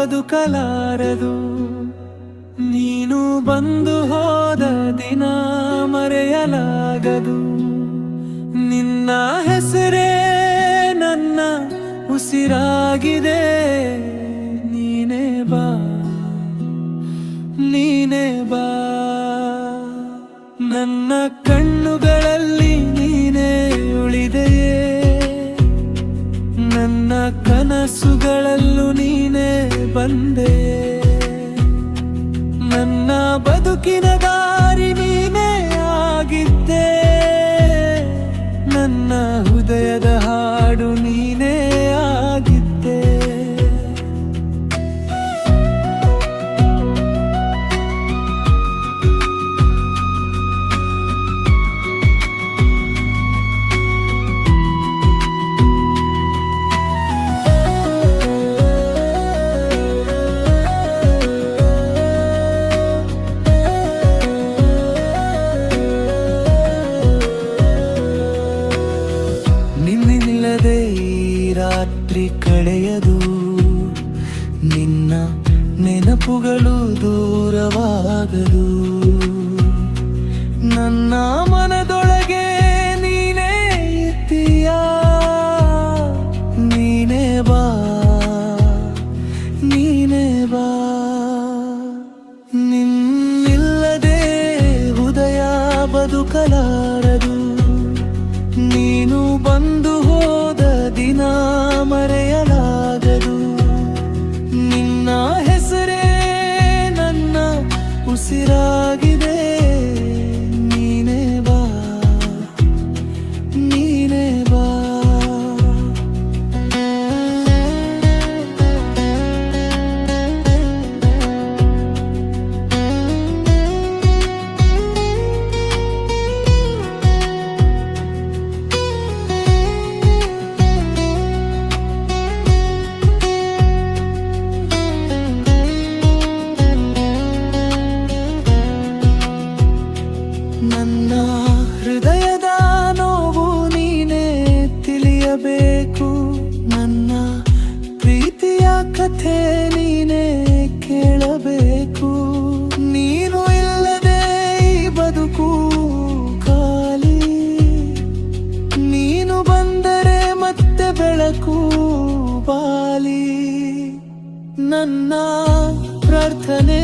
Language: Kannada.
ಬದುಕಲಾರದು. ನೀನು ಬಂದು ಹೋದ ದಿನ ಮರೆಯಲಾಗದು. ನಿನ್ನ ಹೆಸರೇ ನನ್ನ ಉಸಿರಾಗಿದೆ. ನೀನೇ ಬಾ, ನೀನೇ ಬಾ. ನನ್ನ ಕಣ್ಣುಗಳಲ್ಲಿ ನೀನೇ ಉಳಿದೆಯೇ. ನನ್ನ ಕನಸುಗಳಲ್ಲೂ ನೀನೇ ಬಂದೆಯೇ. ನನ್ನ ಬದುಕಿನ ದಾರಿ ನೀನೇ ಆಗಿದ್ದೆ. ನನ್ನ ಹೃದಯದ ಹಾಡು ನೀನೇ ಆಗಿದ್ದೆ. ನಿನ್ನಿಲ್ಲದೆ ಈ ರಾತ್ರಿ ಕಳೆಯದು. ನಿನ್ನ ನೆನಪುಗಳು ದೂರವಾಗದು. ನನ್ನ ಮನದೊಳಗೆ ನೀನೇ ಇದ್ದೀಯ. ನೀನೇ ಬಾ, ನೀನೇ ಬಾ. ನಿನ್ನಿಲ್ಲದೆ ಹೃದಯ ಬದುಕಲಾರದು. ನೀನು ಬಂದು ಹೋದ ದಿನ ಮರೆಯಲಾಗದು. ನಿನ್ನ ಹೆಸರೇ ನನ್ನ ಉಸಿರಾಗಿದೆ. ನೀನೇ ಬಾ, ನೀನೇ ಬಾ. ನನ್ನ ಹೃದಯದ ನೋವು ನೀನೇ ತಿಳಿಯಬೇಕು. ನನ್ನ ಪ್ರೀತಿಯ ಕಥೆ ನೀನೇ ಕೇಳಬೇಕು. ನೀನು ಇಲ್ಲದೆ ಈ ಬದುಕು ಖಾಲಿ. ನೀನು ಬಂದರೆ ಮತ್ತೆ ಬೆಳಕು ಬಾಲಿ. ನನ್ನ ಪ್ರಾರ್ಥನೆ